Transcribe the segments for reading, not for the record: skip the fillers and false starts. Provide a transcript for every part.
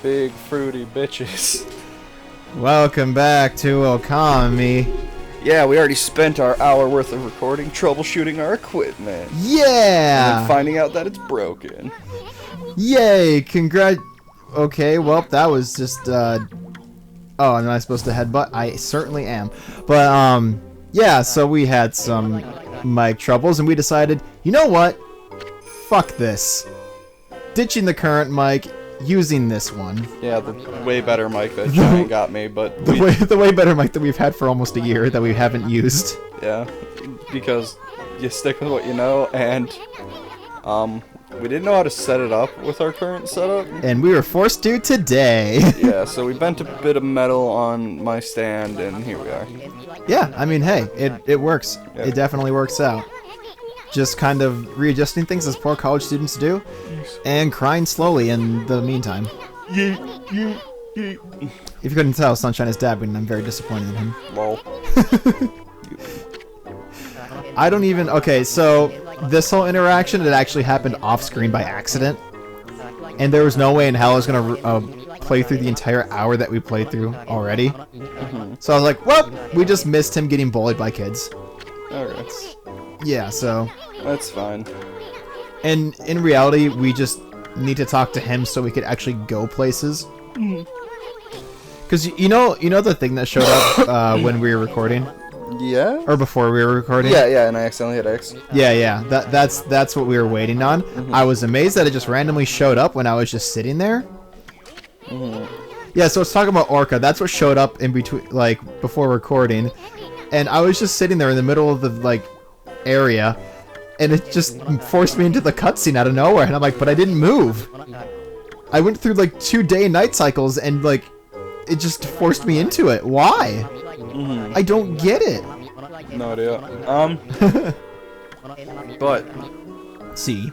Big fruity bitches. Welcome back to Okami. Yeah, we already spent our hour worth of recording troubleshooting our equipment. And Yeah! then finding out that it's broken. Yay! Okay, well, that was just, Oh, am I supposed to headbutt? I certainly am. But, yeah, so we had some mic troubles, and we decided, you know what? Fuck this. Ditching the current mic, using this one. Yeah, the way better mic that Giant got me, but... The way better mic that we've had for almost a year that we haven't used. Yeah, because you stick with what you know, and, we didn't know how to set it up with our current setup. And we were forced to today. Yeah, so we bent a bit of metal on my stand, and here we are. Yeah, I mean, hey, it works. Yeah. It definitely works out. Just kind of readjusting things as poor college students do, and crying slowly in the meantime. If you couldn't tell, Sunshine is dabbing, and I'm very disappointed in him. Lol. I don't even... Okay, so this whole interaction, it actually happened off-screen by accident. And there was no way in hell I was going to play through the entire hour that we played through already. So I was like, well, we just missed him getting bullied by kids. Okay. Yeah, so... That's fine. And in reality, we just need to talk to him so we could actually go places. Because you know the thing that showed up when we were recording, Yeah? or before we were recording. Yeah, and I accidentally hit X. Yeah. That's what we were waiting on. I was amazed that it just randomly showed up when I was just sitting there. Yeah, so let's talk about Orca. That's what showed up in between, like before recording, and I was just sitting there in the middle of the area. And it just forced me into the cutscene out of nowhere, and I'm like, but I didn't move. I went through 2 day-night cycles, and it just forced me into it. Why? I don't get it. No idea. But See.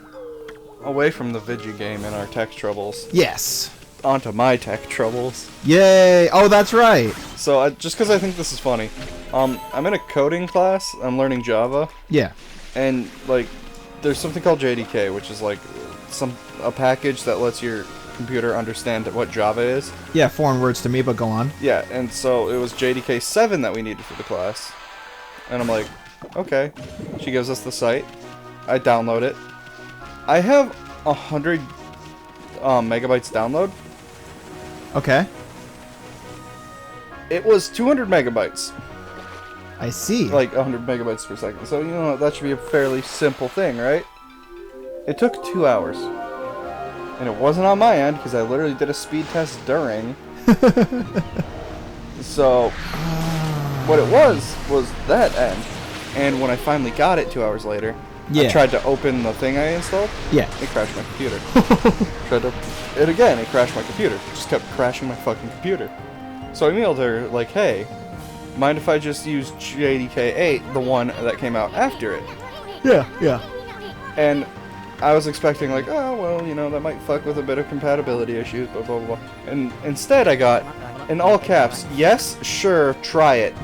away from the Vigi game and our tech troubles, Yes. onto my tech troubles. Yay! Oh, that's right. So just because I think this is funny, I'm in a coding class. I'm learning Java. Yeah. And there's something called JDK, which is a package that lets your computer understand what Java is. Yeah, foreign words to me, but go on. Yeah, and so it was JDK 7 that we needed for the class. And I'm like, okay. She gives us the site. I download it. I have 100 megabytes download. Okay. It was 200 megabytes. I see. 100 megabytes per second. So, that should be a fairly simple thing, right? It took 2 hours. And it wasn't on my end, because I literally did a speed test during. So, what it was that end. And when I finally got it 2 hours later, I tried to open the thing I installed. Yeah. It crashed my computer. It crashed my computer. It just kept crashing my fucking computer. So I emailed her, hey, mind if I just use JDK 8, the one that came out after it? Yeah. And I was expecting, oh, well, that might fuck with a bit of compatibility issues, blah, blah, blah. And instead I got, in all caps, yes, sure, try it.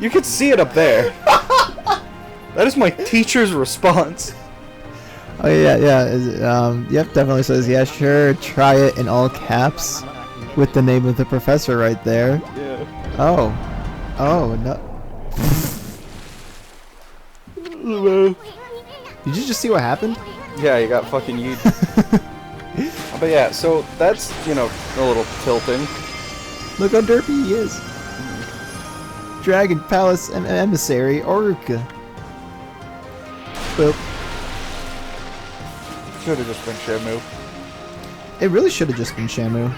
You could see it up there. That is my teacher's response. Oh, yeah. Yep, definitely says, yeah, sure, try it in all caps. With the name of the professor right there. Yeah. Oh, no. Did you just see what happened? Yeah, you got fucking yeet. But yeah, so that's, a little tilting. Look how derpy he is. Dragon Palace Emissary Orca. Boop. Should have just been Shamu. It really should have just been Shamu.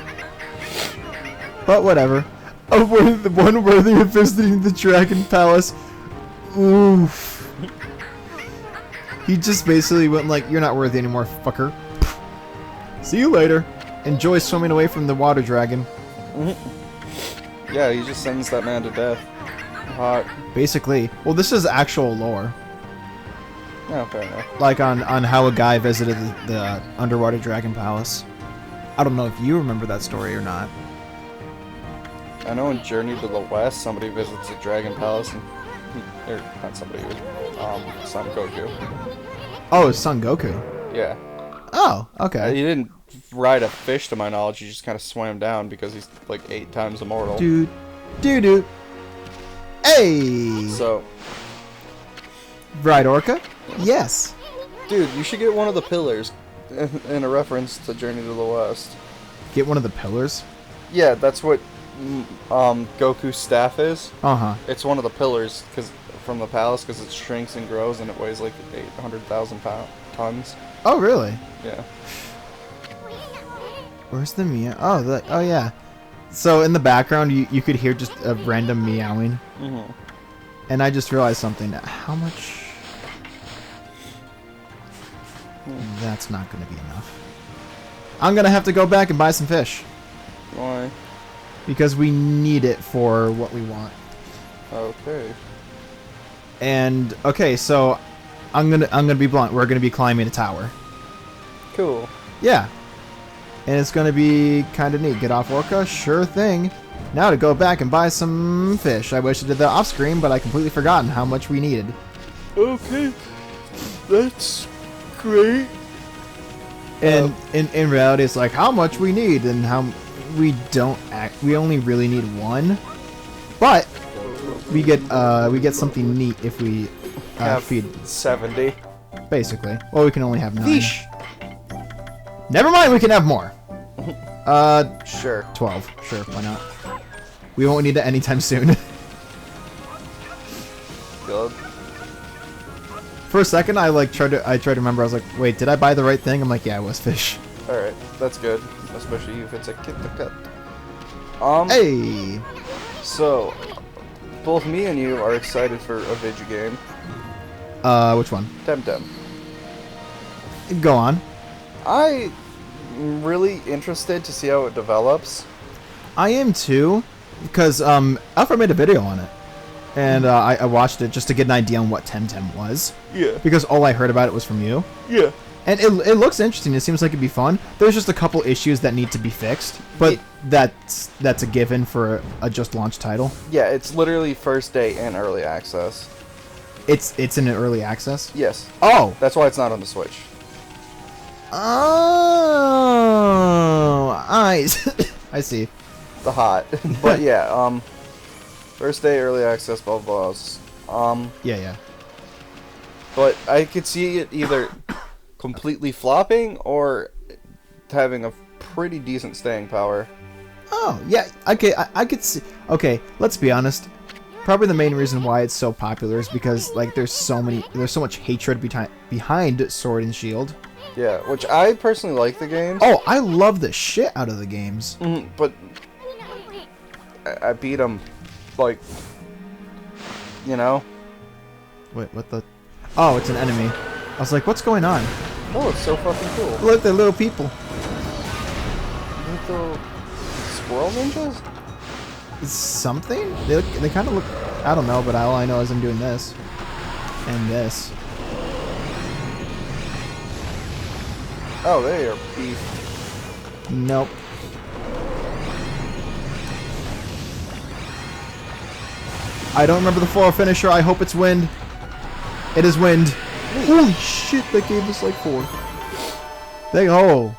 But whatever. Oh, the one worthy of visiting the Dragon Palace. Oof. He just basically went you're not worthy anymore, fucker. See you later. Enjoy swimming away from the water dragon. Yeah, he just sends that man to death. Hot. Basically. Well, this is actual lore. Yeah, fair enough. On how a guy visited the underwater dragon palace. I don't know if you remember that story or not. I know in Journey to the West, somebody visits a dragon palace and or not somebody, Son Goku. Oh, it's Son Goku. Yeah. Oh, okay. He didn't ride a fish, to my knowledge. He just kind of swam down because he's like 8 times immortal. Dude, dude. Hey. So, Right, Orca? Yes. dude, you should get one of the pillars in a reference to Journey to the West. Get one of the pillars. Yeah, that's what Goku's staff is. Uh-huh. It's one of the pillars from the palace because it shrinks and grows and it weighs like 800,000 tons. Oh, really? Yeah. Where's the meow? Oh, yeah. So in the background, you could hear just a random meowing. Mm-hmm. And I just realized something. How much? That's not going to be enough. I'm going to have to go back and buy some fish. Why? Because we need it for what we want. Okay. And okay, so I'm gonna be blunt. We're gonna be climbing a tower. Cool. Yeah. And it's gonna be kind of neat. Get off Orca? Sure thing. Now to go back and buy some fish. I wish I did that off screen, but I completely forgotten how much we needed. Okay. That's great. And in reality, it's like how much we need and how we don't act. We only really need one, but we get something neat if we Have feed. 70. Basically, well, we can only have 9. Fish. Never mind, we can have more. Sure. 12. Sure, why not? We won't need it anytime soon. Good. For a second, I tried to remember. I was like, wait, did I buy the right thing? I'm like, yeah, it was fish. All right, that's good, especially if it's a Kit Kat. Hey. So, both me and you are excited for a video game. Which one? Temtem. Go on. I'm really interested to see how it develops. I am too, because Alpha made a video on it, and I watched it just to get an idea on what Temtem was. Yeah. Because all I heard about it was from you. Yeah. And it looks interesting. It seems like it'd be fun. There's just a couple issues that need to be fixed, but that's a given for a just launched title. Yeah, it's literally first day in early access. It's in an early access. Yes. Oh. That's why it's not on the Switch. Oh. I see. The hot. But yeah, first day early access, blah blah blah. Yeah. But I could see it either completely flopping or having a pretty decent staying power. Oh, yeah. Okay, I could see. Okay, let's be honest. Probably the main reason why it's so popular is because like there's so much hatred behind Sword and Shield. Yeah, which I personally like the games. Oh, I love the shit out of the games. But I beat them, like, you know. Wait, what the? Oh, it's an enemy. I was like, what's going on? Oh, it's so fucking cool. Look, they're little people. Little squirrel ninjas? Something? They kind of look. I don't know, but all I know is I'm doing this and this. Oh, they are beef. Nope. I don't remember the 4 finisher. I hope it's wind. It is wind. Holy shit, that gave us like 4. Oh.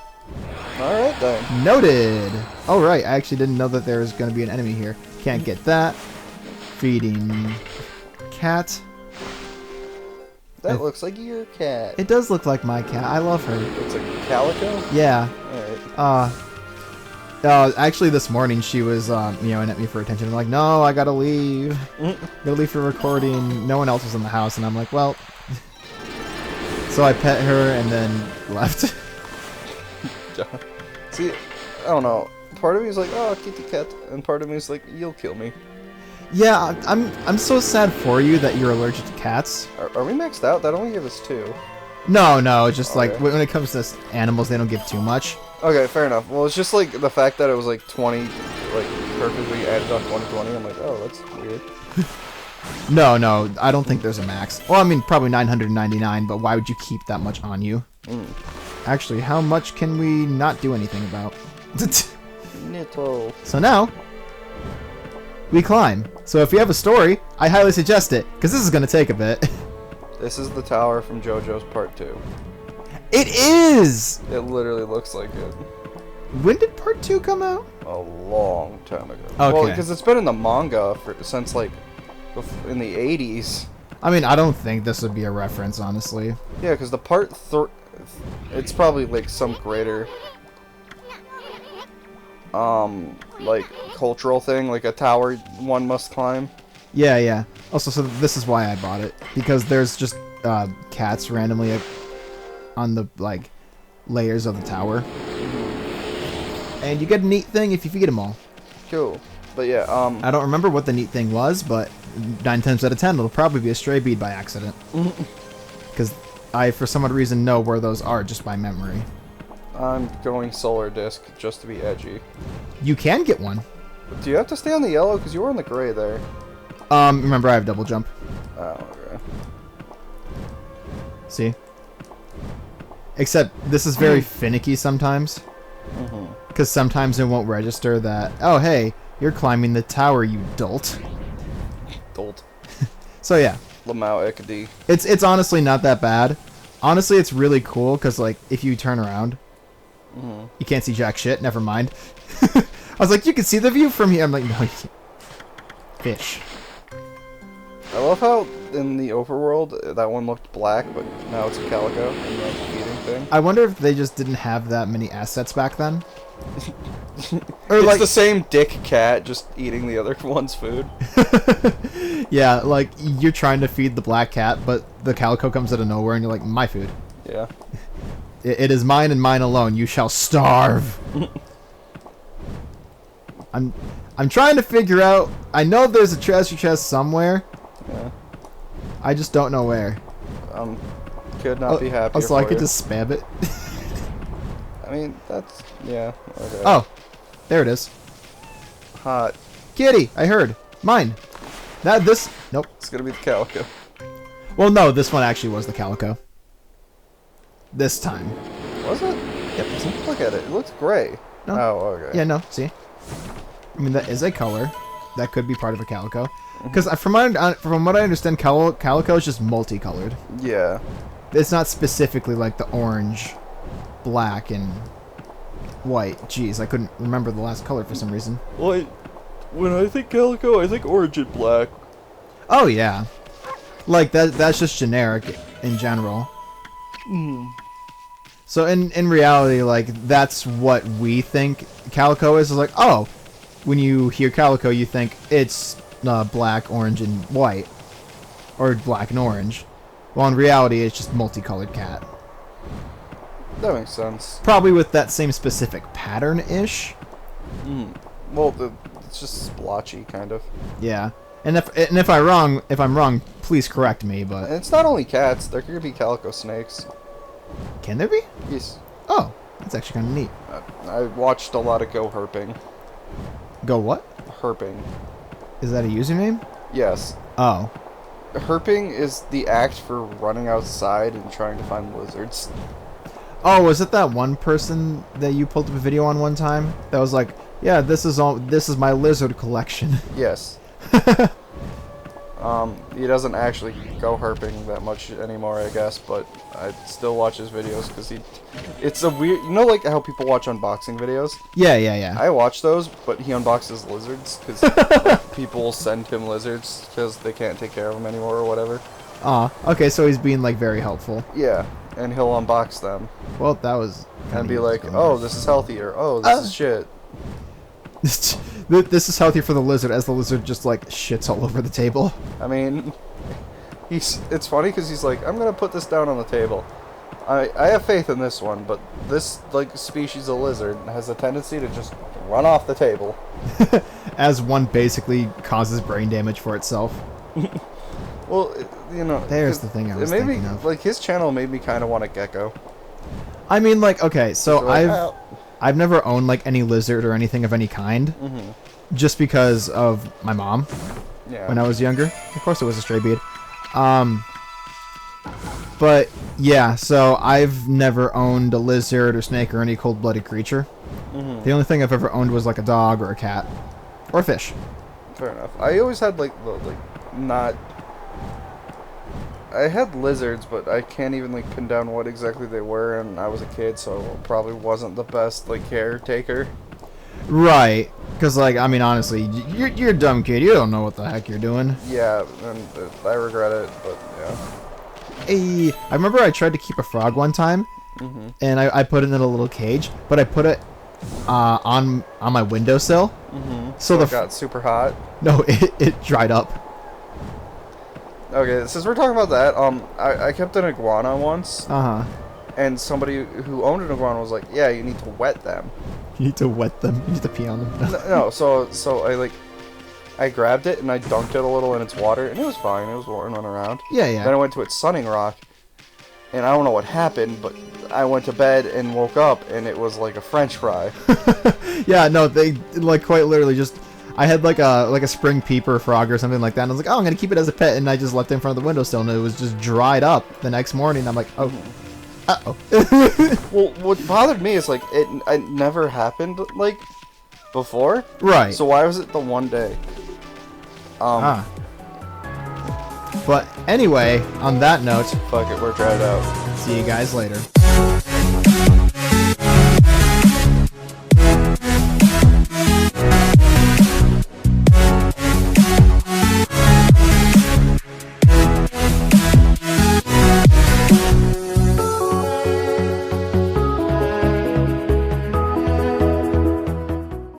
Alright then. Noted. Oh, right. I actually didn't know that there was going to be an enemy here. Can't get that. Feeding cat. That looks like your cat. It does look like my cat. I love her. It's a calico? Yeah. Alright. Actually, this morning she was meowing at me for attention. I'm like, no, I gotta leave. Gotta leave for recording. No one else was in the house, and I'm like, well. So I pet her and then left. See, I don't know. Part of me is like, oh, kitty cat, and part of me is like, you'll kill me. Yeah, I'm so sad for you that you're allergic to cats. Are we maxed out? That only gave us 2. No, it's just like Okay. when it comes to animals, they don't give too much. Okay, fair enough. Well, it's just like the fact that it was like 20, like perfectly added on 2020. I'm like, oh, that's weird. No, I don't think there's a max. Well, I mean, probably 999, but why would you keep that much on you? Actually, how much can we not do anything about? Nitto. So now, we climb. So if you have a story, I highly suggest it, because this is going to take a bit. This is the tower from JoJo's Part 2. It is! It literally looks like it. When did part 2 come out? A long time ago. Okay. Well, because it's been in the manga since like in the 80s. I mean, I don't think this would be a reference, honestly. Yeah, because the part it's probably like some greater like cultural thing, like a tower one must climb. Yeah, yeah. Also, so this is why I bought it, because there's just cats randomly on the like layers of the tower, and you get a neat thing if you feed them all. Cool. But yeah, I don't remember what the neat thing was, but 9 times out of 10 it'll probably be a stray bead by accident, because I for some odd reason know where those are just by memory. I'm going solar disc just to be edgy. You can get one. Do you have to stay on the yellow? Because you were on the gray there. Remember I have double jump. Oh, okay. See? Except this is very finicky sometimes. Because sometimes it won't register that, oh hey, you're climbing the tower, you dolt. Dolt. So yeah. Lamau Ekadi. It's honestly not that bad. Honestly, it's really cool because like if you turn around, you can't see jack shit. Never mind. I was like, you can see the view from here. I'm like, no, you can't. Fish. I love how in the overworld that one looked black, but now it's a calico and the feeding thing. I wonder if they just didn't have that many assets back then. Or it's like the same dick cat just eating the other one's food. yeah, like you're trying to feed the black cat, but the calico comes out of nowhere, and you're like, my food. Yeah. It is mine and mine alone. You shall starve. I'm trying to figure out. I know there's a treasure chest somewhere. Yeah. I just don't know where. Could not be happier. Also, I for could you. just spam it. I mean, that's yeah. Okay. Oh, there it is. Hot. Kitty, I heard. Mine. Nope. It's gonna be the calico. Well, no, this one actually was the calico. This time. Was it? Yep. See? Look at it. It looks gray. No. Oh, okay. Yeah, no. See? I mean, that is a color. That could be part of a calico. Because from what I understand, calico is just multicolored. Yeah. It's not specifically like the orange, black, and white. Jeez, I couldn't remember the last color for some reason. Well, when I think calico, I think orange and black. Oh, yeah. Like, that's just generic in general. So in reality, like, that's what we think calico is like, oh, when you hear calico, you think it's black, orange, and white. Or black and orange. Well, in reality, it's just multicolored cat. That makes sense. Probably with that same specific pattern-ish. Well, it's just splotchy, kind of. Yeah. And if I'm wrong, please correct me, but... And it's not only cats. There could be calico snakes. Can there be? Yes. Oh, that's actually kind of neat. I watched a lot of Go Herping. Go what? Herping. Is that a username? Yes. Oh. Herping is the act for running outside and trying to find lizards. Oh, was it that one person that you pulled up a video on one time? That was like, yeah, this is my lizard collection. Yes. He doesn't actually go herping that much anymore, I guess, but I still watch his videos because it's a weird, you know, like how people watch unboxing videos? Yeah, yeah, yeah. I watch those, but he unboxes lizards because people send him lizards because they can't take care of them anymore or whatever. Okay, so he's being like very helpful. Yeah, and he'll unbox them. Well, that was... And be like, oh, this is healthy, or oh, this is shit. This is healthy for the lizard, as the lizard just like shits all over the table. I mean, it's funny because he's like, I'm gonna put this down on the table. I have faith in this one, but this like species of lizard has a tendency to just run off the table. As one basically causes brain damage for itself. Well, you know, there's the thing I was thinking of. Like his channel made me kind of want a gecko. I mean, like, okay, so I've never owned like any lizard or anything of any kind, just because of my mom. Yeah. When I was younger, of course it was a stray bead. But yeah, so I've never owned a lizard or snake or any cold-blooded creature. The only thing I've ever owned was like a dog or a cat or a fish. Fair enough. I always had like not I had lizards, but I can't even like pin down what exactly they were, and I was a kid, so probably wasn't the best like caretaker. Right. Because, like, I mean, honestly, you're a dumb kid. You don't know what the heck you're doing. Yeah, and I regret it, but yeah. Hey, I remember I tried to keep a frog one time, and I put it in a little cage, but I put it on my windowsill. So it got super hot. No, it dried up. Okay, since we're talking about that, I kept an iguana once, Uh-huh. and somebody who owned an iguana was like, "Yeah, you need to wet them." You need to wet them. You need to pee on them. No, so I grabbed it and I dunked it a little in its water, and it was fine. It was running around. Yeah, yeah. Then I went to its sunning rock, and I don't know what happened, but I went to bed and woke up, and it was like a French fry. Yeah, no, they like quite literally just. I had like a spring peeper frog or something like that, and I was like, oh, I'm gonna keep it as a pet, and I just left it in front of the windowsill, and it was just dried up. The next morning, I'm like, oh, uh-oh. Well, what bothered me is like it never happened like before. Right. So why was it the one day? But anyway, on that note, Fuck it, we're dried out. see you guys later.